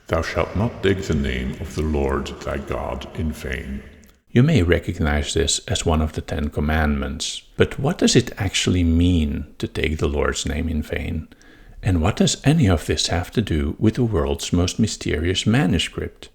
Thou shalt not take the name of the Lord thy God in vain. You may recognize this as one of the 10 Commandments, but what does it actually mean to take the Lord's name in vain? And what does any of this have to do with the world's most mysterious manuscript?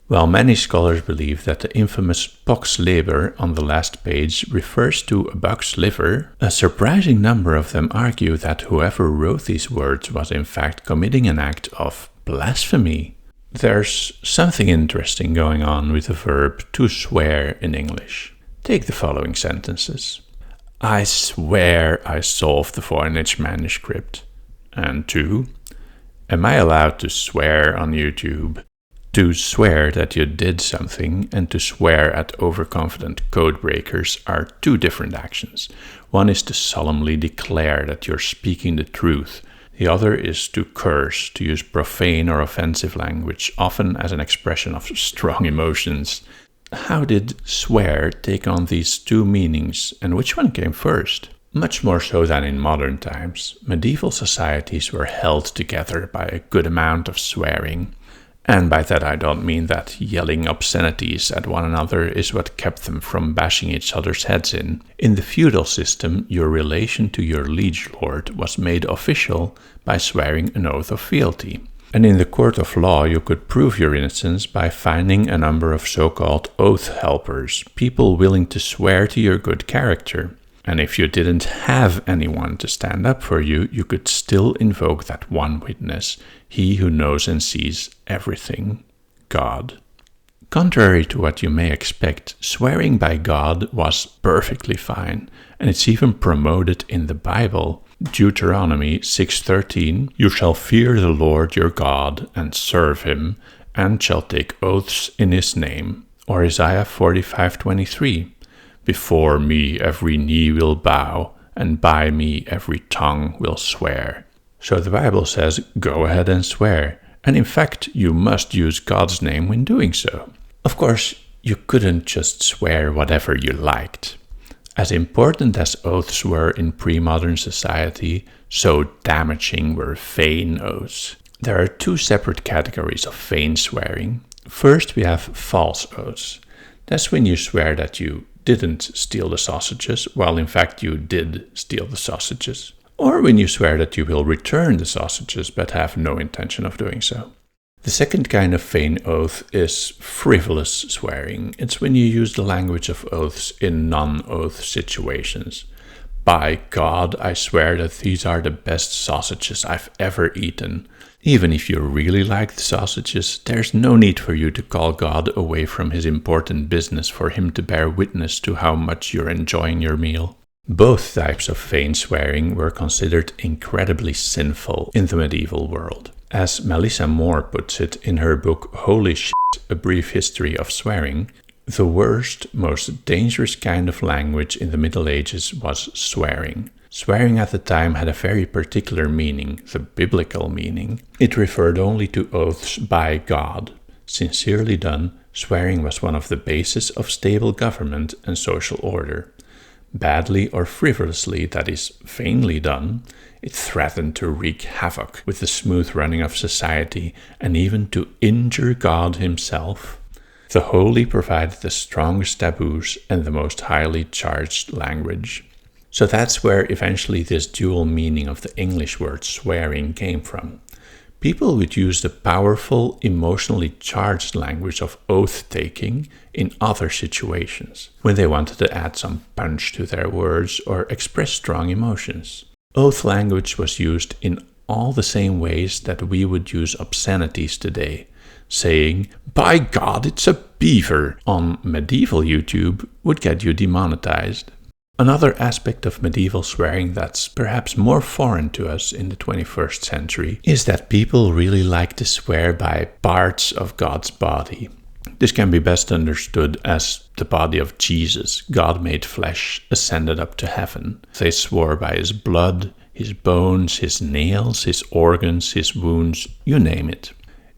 Well, many scholars believe that the infamous poxleber on the last page refers to a buck's liver. A surprising number of them argue that whoever wrote these words was in fact committing an act of blasphemy. There's something interesting going on with the verb to swear in English. Take the following sentences. I swear I solved the Voynich Manuscript. And 2. Am I allowed to swear on YouTube? To swear that you did something and to swear at overconfident code breakers are 2 different actions. One is to solemnly declare that you're speaking the truth. The other is to curse, to use profane or offensive language, often as an expression of strong emotions. How did swear take on these 2 meanings, and which one came first? Much more so than in modern times, medieval societies were held together by a good amount of swearing. And by that I don't mean that yelling obscenities at one another is what kept them from bashing each other's heads in. In the feudal system, your relation to your liege lord was made official by swearing an oath of fealty. And in the court of law, you could prove your innocence by finding a number of so-called oath helpers, people willing to swear to your good character. And if you didn't have anyone to stand up for you, you could still invoke that one witness, he who knows and sees everything, God. Contrary to what you may expect, swearing by God was perfectly fine, and it's even promoted in the Bible. Deuteronomy 6:13, you shall fear the Lord your God and serve him, and shall take oaths in his name. Or Isaiah 45:23, before me every knee will bow, and by me every tongue will swear. So the Bible says, go ahead and swear. And in fact, you must use God's name when doing so. Of course, you couldn't just swear whatever you liked. As important as oaths were in pre-modern society, so damaging were vain oaths. There are 2 separate categories of vain swearing. First, we have false oaths. That's when you swear that you didn't steal the sausages, while in fact you did steal the sausages. Or when you swear that you will return the sausages but have no intention of doing so. The second kind of vain oath is frivolous swearing. It's when you use the language of oaths in non-oath situations. By God, I swear that these are the best sausages I've ever eaten. Even if you really like the sausages, there's no need for you to call God away from his important business for him to bear witness to how much you're enjoying your meal. Both types of vain swearing were considered incredibly sinful in the medieval world. As Melissa Moore puts it in her book Holy Shit, A Brief History of Swearing, the worst, most dangerous kind of language in the Middle Ages was swearing. Swearing at the time had a very particular meaning, the biblical meaning. It referred only to oaths by God. Sincerely done, swearing was one of the bases of stable government and social order. Badly or frivolously, that is, vainly done, it threatened to wreak havoc with the smooth running of society and even to injure God himself. The holy provided the strongest taboos and the most highly charged language. So that's where eventually this dual meaning of the English word swearing came from. People would use the powerful, emotionally charged language of oath-taking in other situations, when they wanted to add some punch to their words or express strong emotions. Oath language was used in all the same ways that we would use obscenities today. Saying, by God, it's a beaver on medieval YouTube would get you demonetized. Another aspect of medieval swearing that's perhaps more foreign to us in the 21st century is that people really like to swear by parts of God's body. This can be best understood as the body of Jesus, God made flesh, ascended up to heaven. They swore by his blood, his bones, his nails, his organs, his wounds, you name it.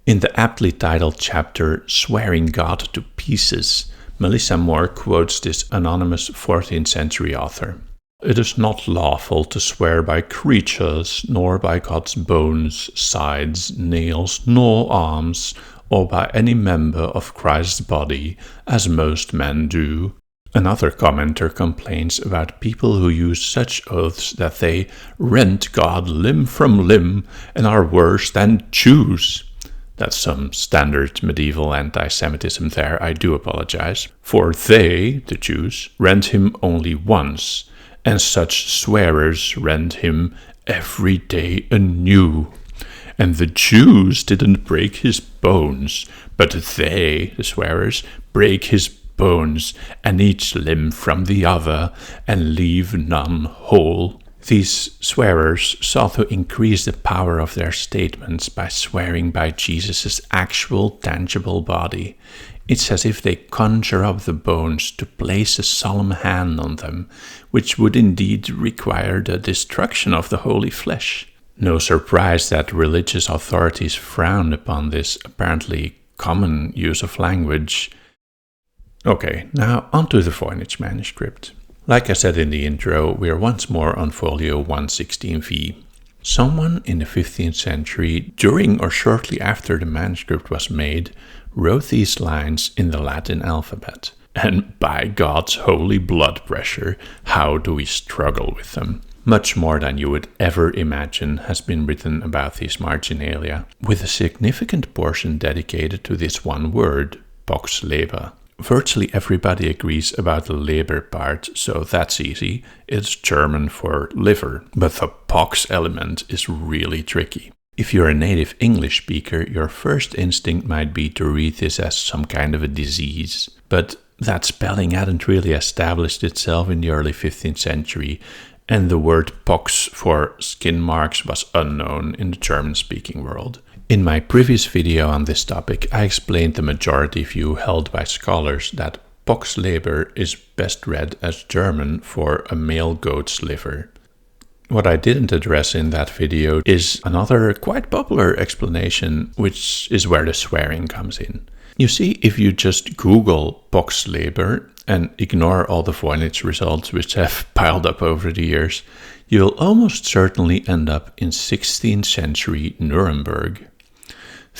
In the aptly titled chapter, Swearing God to Pieces, Melissa Moore quotes this anonymous 14th century author. It is not lawful to swear by creatures, nor by God's bones, sides, nails, nor arms, or by any member of Christ's body, as most men do. Another commenter complains about people who use such oaths that they rent God limb from limb and are worse than Jews. That's some standard medieval anti-Semitism there, I do apologize. For they, the Jews, rent him only once, and such swearers rent him every day anew. And the Jews didn't break his bones, but they, the swearers, break his bones, and each limb from the other, and leave none whole. These swearers sought to increase the power of their statements by swearing by Jesus' actual tangible body. It's as if they conjure up the bones to place a solemn hand on them, which would indeed require the destruction of the holy flesh. No surprise that religious authorities frown upon this apparently common use of language. Okay, now onto the Voynich Manuscript. Like I said in the intro, we are once more on folio 116v. Someone in the 15th century, during or shortly after the manuscript was made, wrote these lines in the Latin alphabet. And by God's holy blood pressure, how do we struggle with them? Much more than you would ever imagine has been written about these marginalia, with a significant portion dedicated to this one word, poxleber. Virtually everybody agrees about the Leber part, so that's easy. It's German for liver, but the pox element is really tricky. If you're a native English speaker, your first instinct might be to read this as some kind of a disease, but that spelling hadn't really established itself in the early 15th century, and the word pox for skin marks was unknown in the German-speaking world. In my previous video on this topic, I explained the majority view held by scholars that poxleber is best read as German for a male goat's liver. What I didn't address in that video is another quite popular explanation, which is where the swearing comes in. You see, if you just Google poxleber and ignore all the Voynich results which have piled up over the years, you'll almost certainly end up in 16th century Nuremberg.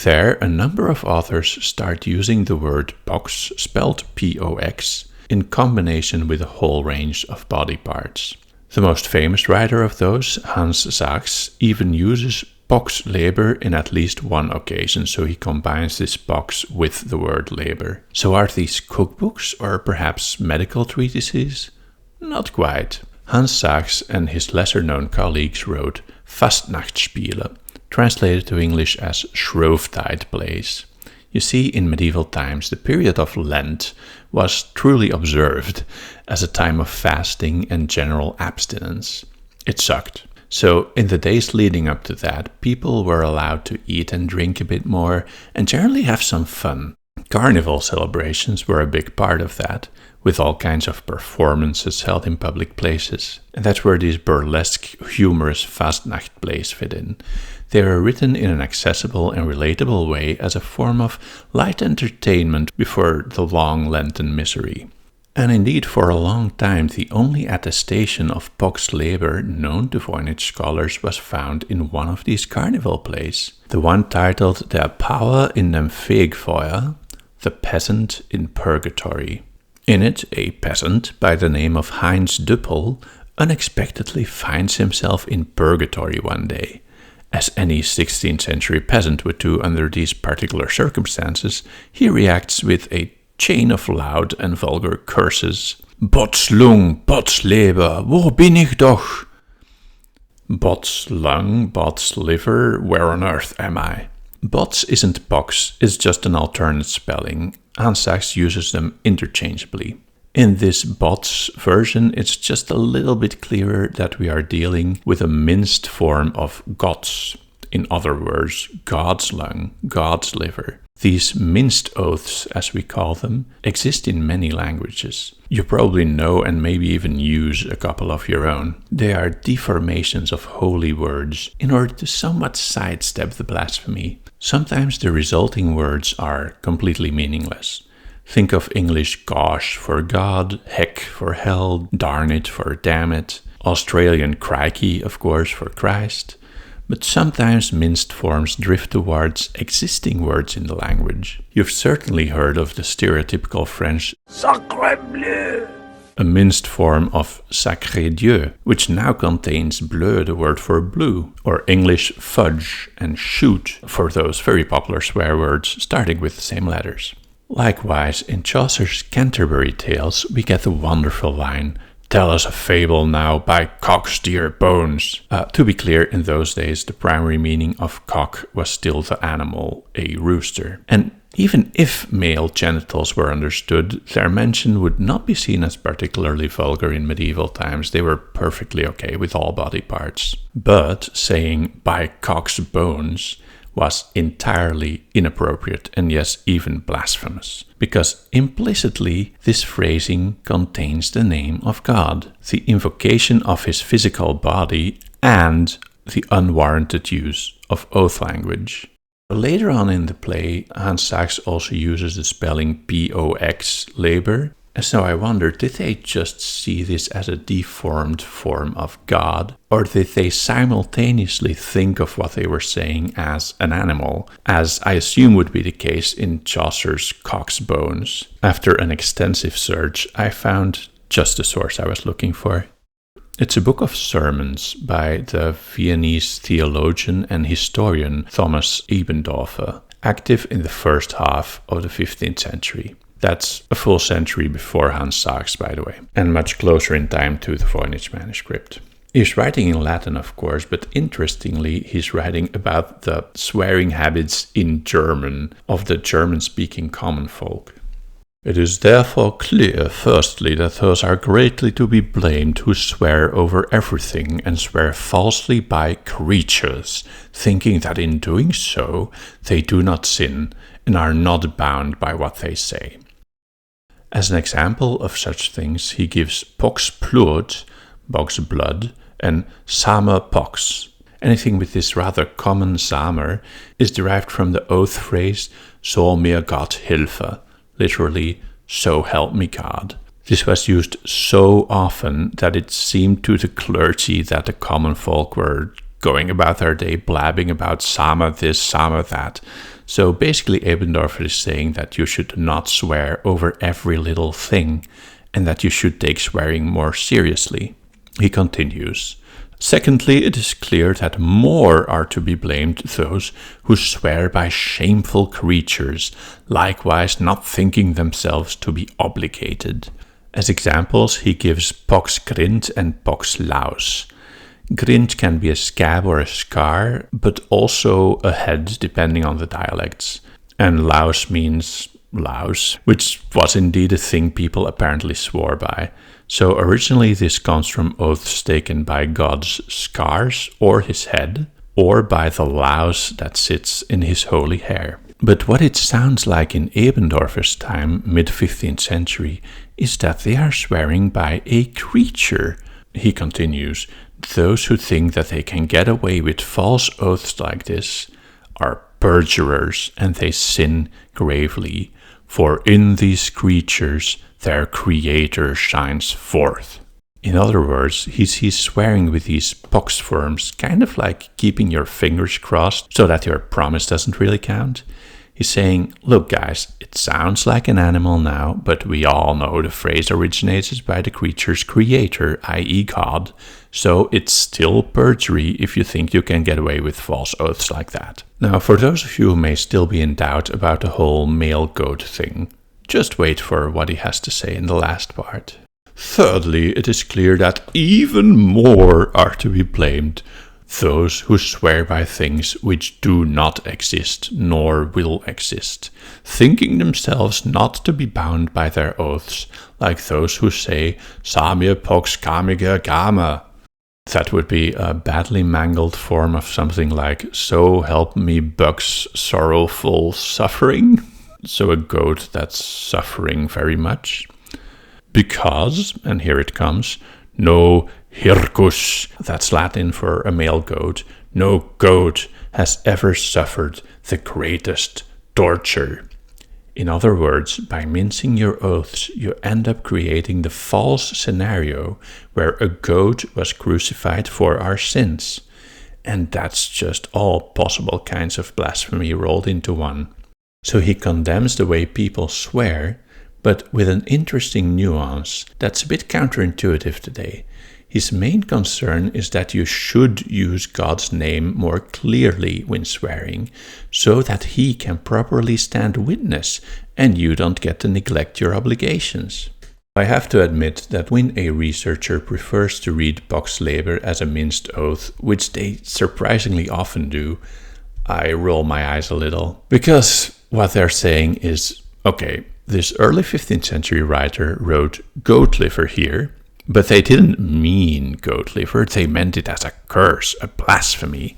There, a number of authors start using the word pox, spelled P-O-X, in combination with a whole range of body parts. The most famous writer of those, Hans Sachs, even uses poxleber in at least one occasion, so he combines this pox with the word labor. So are these cookbooks or perhaps medical treatises? Not quite. Hans Sachs and his lesser-known colleagues wrote Fastnachtspiele, translated to English as Shrovetide plays. You see, in medieval times, the period of Lent was truly observed as a time of fasting and general abstinence. It sucked. So, in the days leading up to that, people were allowed to eat and drink a bit more and generally have some fun. Carnival celebrations were a big part of that, with all kinds of performances held in public places. And that's where these burlesque, humorous Fastnacht plays fit in. They are written in an accessible and relatable way as a form of light entertainment before the long Lenten misery. And indeed, for a long time, the only attestation of poxleber known to Voynich scholars was found in one of these carnival plays, the one titled Der Pauwer in dem Fegfeuer, the Peasant in Purgatory. In it, a peasant by the name of Heinz Düppel unexpectedly finds himself in purgatory one day. As any 16th century peasant would do under these particular circumstances, he reacts with a chain of loud and vulgar curses. Botslung, Botsleber, wo bin ich doch? Bot's lung, Bot's liver, where on earth am I? Bots isn't pox, it's just an alternate spelling. Hans Sachs uses them interchangeably. In this bots version, it's just a little bit clearer that we are dealing with a minced form of God's. In other words, God's lung, God's liver. These minced oaths, as we call them, exist in many languages. You probably know and maybe even use a couple of your own. They are deformations of holy words in order to somewhat sidestep the blasphemy. Sometimes the resulting words are completely meaningless. Think of English gosh for God, heck for hell, darn it for damn it. Australian crikey, of course, for Christ, but sometimes minced forms drift towards existing words in the language. You've certainly heard of the stereotypical French sacre bleu, a minced form of sacré Dieu, which now contains bleu, the word for blue, or English fudge and shoot for those very popular swear words starting with the same letters. Likewise, in Chaucer's Canterbury Tales, we get the wonderful line, "Tell us a fable now, by cock's dear bones." To be clear, in those days, the primary meaning of cock was still the animal, a rooster. And even if male genitals were understood, their mention would not be seen as particularly vulgar in medieval times. They were perfectly okay with all body parts. But saying "by cock's bones" was entirely inappropriate and yes, even blasphemous, because implicitly this phrasing contains the name of God, the invocation of his physical body, and the unwarranted use of oath language. Later on in the play, Hans Sachs also uses the spelling poxleber, and so I wonder, did they just see this as a deformed form of God? Or did they simultaneously think of what they were saying as an animal, as I assume would be the case in Chaucer's cock's bones? After an extensive search, I found just the source I was looking for. It's a book of sermons by the Viennese theologian and historian Thomas Ebendorfer, active in the first half of the 15th century. That's a full century before Hans Sachs, by the way, and much closer in time to the Voynich Manuscript. He's writing in Latin, of course, but interestingly, he's writing about the swearing habits in German of the German-speaking common folk. It is therefore clear, firstly, that those are greatly to be blamed who swear over everything and swear falsely by creatures, thinking that in doing so they do not sin and are not bound by what they say. As an example of such things, he gives poxbloed, bog's blood, and samer pox. Anything with this rather common samer is derived from the oath phrase, so mir Gott helfe, literally, so help me God. This was used so often that it seemed to the clergy that the common folk were going about their day blabbing about samer this, samer that. So basically Ebendorfer is saying that you should not swear over every little thing and that you should take swearing more seriously. He continues, secondly, it is clear that more are to be blamed those who swear by shameful creatures, likewise not thinking themselves to be obligated. As examples, he gives poxgrind and poxlaus. Grind can be a scab or a scar, but also a head, depending on the dialects. And laus means louse, which was indeed a thing people apparently swore by. So originally this comes from oaths taken by God's scars or his head, or by the louse that sits in his holy hair. But what it sounds like in Ebendorfer's time, mid-15th century, is that they are swearing by a creature. He continues, those who think that they can get away with false oaths like this are perjurers, and they sin gravely, for in these creatures their Creator shines forth. In other words, he sees swearing with these pox forms kind of like keeping your fingers crossed so that your promise doesn't really count. He's saying, look guys, it sounds like an animal now, but we all know the phrase originates by the creature's creator, i.e. God, so it's still perjury if you think you can get away with false oaths like that. Now, for those of you who may still be in doubt about the whole male goat thing, just wait for what he has to say in the last part. Thirdly, it is clear that even more are to be blamed those who swear by things which do not exist nor will exist, thinking themselves not to be bound by their oaths, like those who say, Samir pox kamige game. That would be a badly mangled form of something like, so help me bucks sorrowful suffering. So a goat that's suffering very much. Because, and here it comes, no hircus, that's Latin for a male goat, no goat has ever suffered the greatest torture. In other words, by mincing your oaths, you end up creating the false scenario where a goat was crucified for our sins. And that's just all possible kinds of blasphemy rolled into one. So he condemns the way people swear, but with an interesting nuance that's a bit counterintuitive today. His main concern is that you should use God's name more clearly when swearing, so that he can properly stand witness and you don't get to neglect your obligations. I have to admit that when a researcher prefers to read poxleber as a minced oath, which they surprisingly often do, I roll my eyes a little. Because what they're saying is, okay, this early 15th century writer wrote goat liver here, but they didn't mean goat liver, they meant it as a curse, a blasphemy,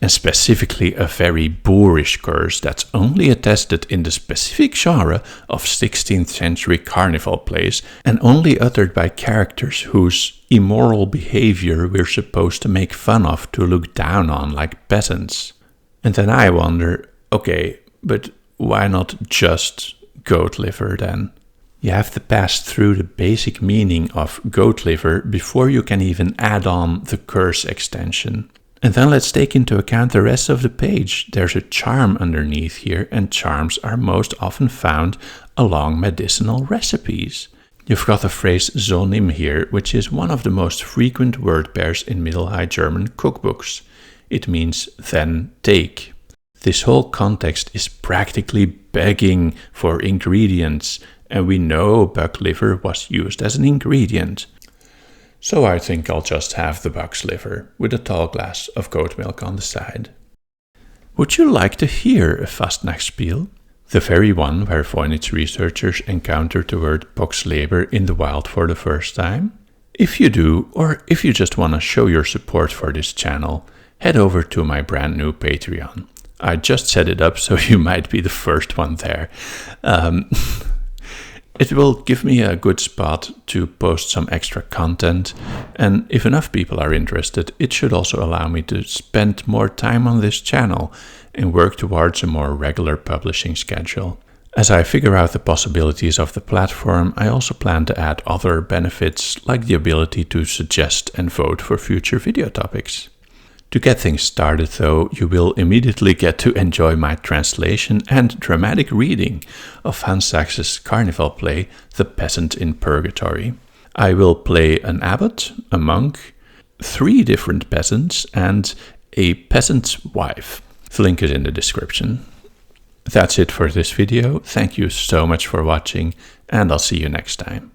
and specifically a very boorish curse that's only attested in the specific genre of 16th century carnival plays and only uttered by characters whose immoral behavior we're supposed to make fun of, to look down on like peasants. And then I wonder, okay, but why not just goat liver then? You have to pass through the basic meaning of goat liver before you can even add on the curse extension. And then let's take into account the rest of the page. There's a charm underneath here, and charms are most often found along medicinal recipes. You've got the phrase so nimm here, which is one of the most frequent word pairs in Middle High German cookbooks. It means then take. This whole context is practically begging for ingredients, and we know buck liver was used as an ingredient. So I think I'll just have the buck's liver with a tall glass of goat milk on the side. Would you like to hear a Fastnachtspiel? The very one where Voynich researchers encountered the word poxleber in the wild for the first time? If you do, or if you just want to show your support for this channel, head over to my brand new Patreon. I just set it up, so you might be the first one there. It will give me a good spot to post some extra content, and if enough people are interested, it should also allow me to spend more time on this channel and work towards a more regular publishing schedule. As I figure out the possibilities of the platform, I also plan to add other benefits, like the ability to suggest and vote for future video topics. To get things started though, you will immediately get to enjoy my translation and dramatic reading of Hans Sachs's carnival play, The Peasant in Purgatory. I will play an abbot, a monk, 3 different peasants, and a peasant's wife. The link is in the description. That's it for this video. Thank you so much for watching, and I'll see you next time.